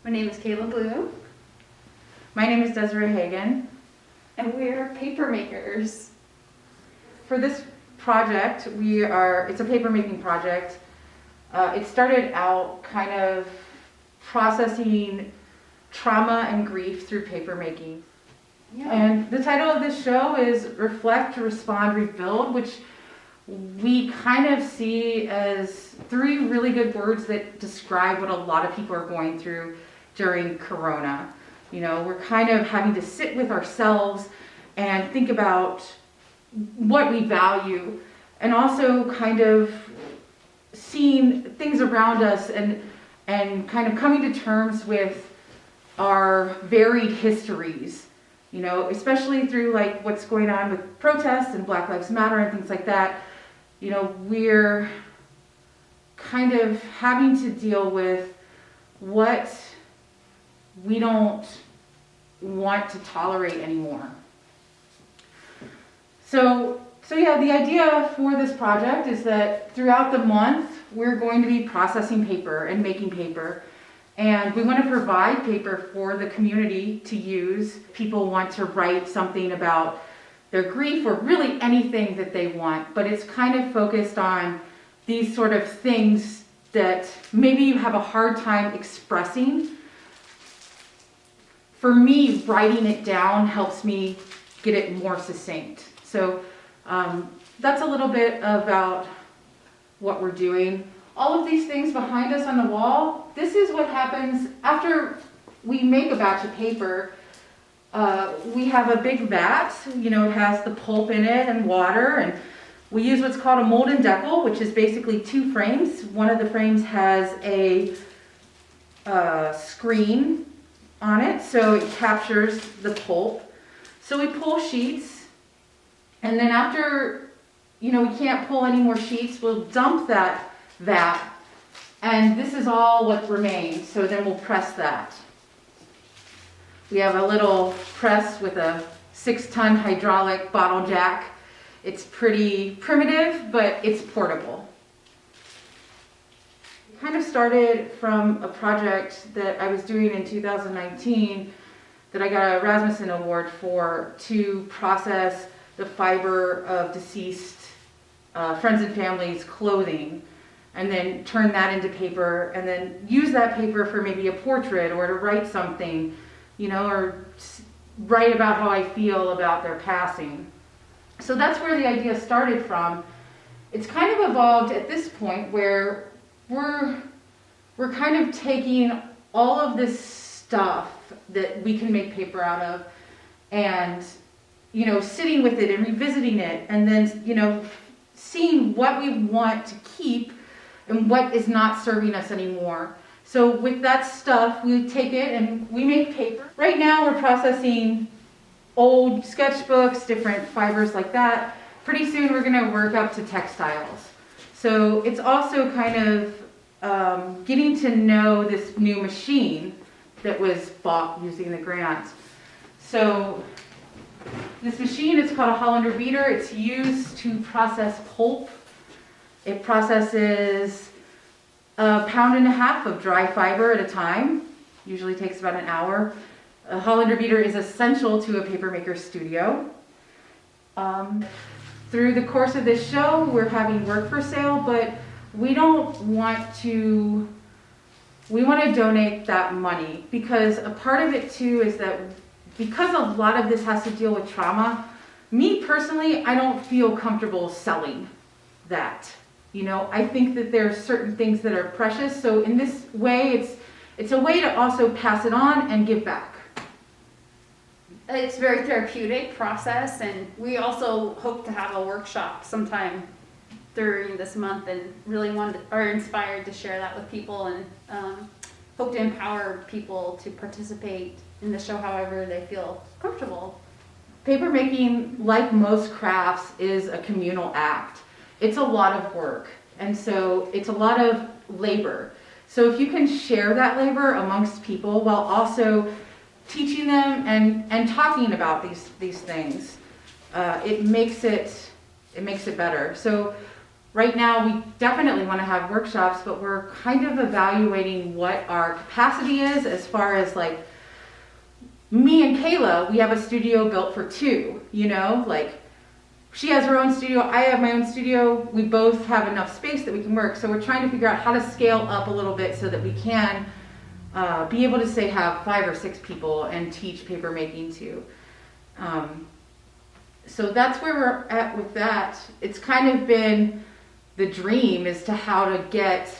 My name is Kayla Bloom, My name is Desiree Hagen. and we're paper makers. For this project, it's a paper making project. It started out kind of processing trauma and grief through paper making. And the title of this show is Reflect, Respond, Rebuild, which we kind of see as three really good words that describe what a lot of people are going through during Corona. You know, we're kind of having to sit with ourselves and think about what we value, and also kind of seeing things around us and kind of coming to terms with our varied histories, you know, especially through like what's going on with protests and Black Lives Matter and things like that. You know, we're kind of having to deal with what we don't want to tolerate anymore. So yeah, the idea for this project is that throughout the month, we're going to be processing paper and making paper. And we want to provide paper for the community to use. People want to write something about their grief or really anything that they want, but it's kind of focused on these sort of things that maybe you have a hard time expressing. For me, writing it down helps me get it more succinct. So that's a little bit about what we're doing. All of these things behind us on the wall, this is what happens after we make a batch of paper. We have a big vat, you know, it has the pulp in it and water, and we use what's called a mold and decal, which is basically two frames. One of the frames has a screen on it, so it captures the pulp. So we pull sheets, and then after, you know, we can't pull any more sheets, we'll dump that vat, and this is all what remains. So then we'll press that. We have a little press with a 6-ton hydraulic bottle jack. It's pretty primitive, but it's portable. It kind of started from a project that I was doing in 2019 that I got a Rasmussen Award for, to process the fiber of deceased friends and family's clothing, and then turn that into paper, and then use that paper for maybe a portrait or to write something, you know, or write about how I feel about their passing. So that's where the idea started from. It's kind of evolved at this point where we're kind of taking all of this stuff that we can make paper out of and, you know, sitting with it and revisiting it, and then, you know, seeing what we want to keep and what is not serving us anymore. So with that stuff, we take it and we make paper. Right now we're processing old sketchbooks, different fibers like that. Pretty soon we're gonna work up to textiles. So it's also kind of getting to know this new machine that was bought using the grant. So this machine is called a Hollander beater. It's used to process pulp. It processes 1.5 pounds of dry fiber at a time. Usually takes about an hour. A Hollander beater is essential to a papermaker studio. Through the course of this show, we're having work for sale, but we want to donate that money, because a part of it too is that because a lot of this has to deal with trauma, me personally, I don't feel comfortable selling that. You know, I think that there are certain things that are precious. So in this way, it's a way to also pass it on and give back. It's a very therapeutic process, and we also hope to have a workshop sometime during this month, and really are inspired to share that with people, and hope to empower people to participate in the show however they feel comfortable. Paper making, like most crafts, is a communal act. It's a lot of work, and so it's a lot of labor. So if you can share that labor amongst people while also teaching them and talking about these things, it makes it better. So right now we definitely want to have workshops, but we're kind of evaluating what our capacity is as far as like me and Kayla, we have a studio built for two, you know, like she has her own studio, I have my own studio, we both have enough space that we can work. So we're trying to figure out how to scale up a little bit so that we can be able to say have 5 or 6 people and teach paper making too. So that's where we're at with that. It's kind of been the dream as to how to get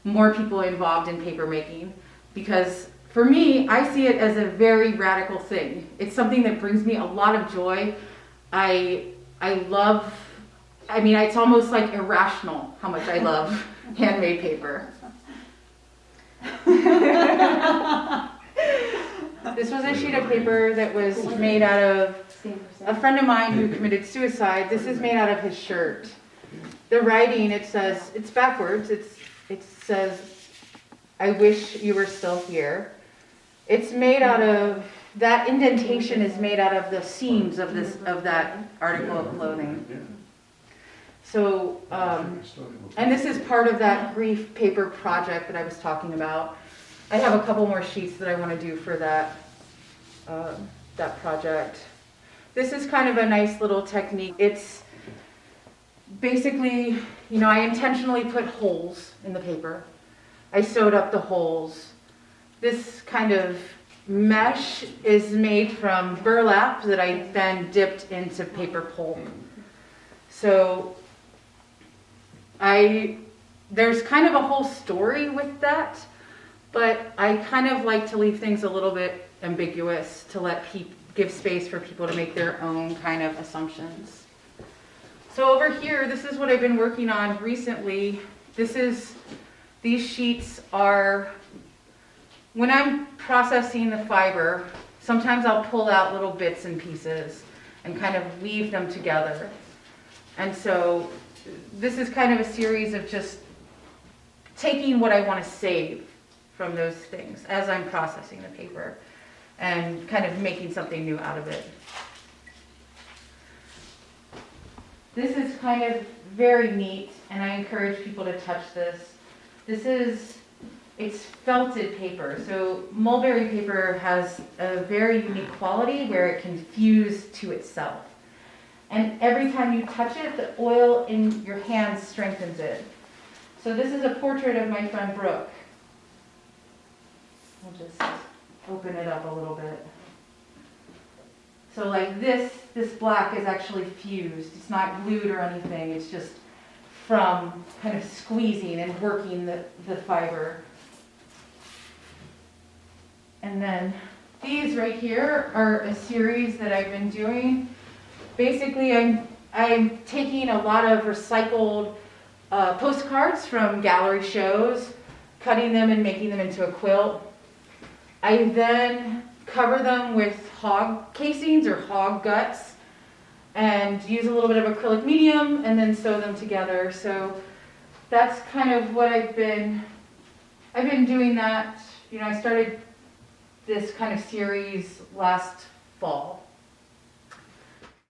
more people involved in paper making, because for me, I see it as a very radical thing. It's something that brings me a lot of joy. I love, I mean, it's almost like irrational how much I love handmade paper. This was a sheet of paper that was made out of a friend of mine who committed suicide. This is made out of his shirt. The writing, it says, it's backwards. It says, "I wish you were still here." It's made out of, that indentation is made out of the seams of that article of clothing. So, and this is part of that grief paper project that I was talking about. I have a couple more sheets that I want to do for that project. This is kind of a nice little technique. It's basically, you know, I intentionally put holes in the paper. I sewed up the holes. This kind of mesh is made from burlap that I then dipped into paper pulp. So there's kind of a whole story with that, but I kind of like to leave things a little bit ambiguous to let give space for people to make their own kind of assumptions. So over here, this is what I've been working on recently. These sheets are, when I'm processing the fiber, sometimes I'll pull out little bits and pieces and kind of weave them together. And so this is kind of a series of just taking what I want to save from those things as I'm processing the paper and kind of making something new out of it. This is kind of very neat, and I encourage people to touch this. It's felted paper. So mulberry paper has a very unique quality where it can fuse to itself. And every time you touch it, the oil in your hands strengthens it. So this is a portrait of my friend Brooke. I'll just open it up a little bit. So like this black is actually fused. It's not glued or anything. It's just from kind of squeezing and working the fiber. And then these right here are a series that I've been doing. Basically, I'm taking a lot of recycled postcards from gallery shows, cutting them and making them into a quilt. I then cover them with hog casings or hog guts and use a little bit of acrylic medium and then sew them together. So that's kind of what I've been doing that. You know, I started this kind of series last fall.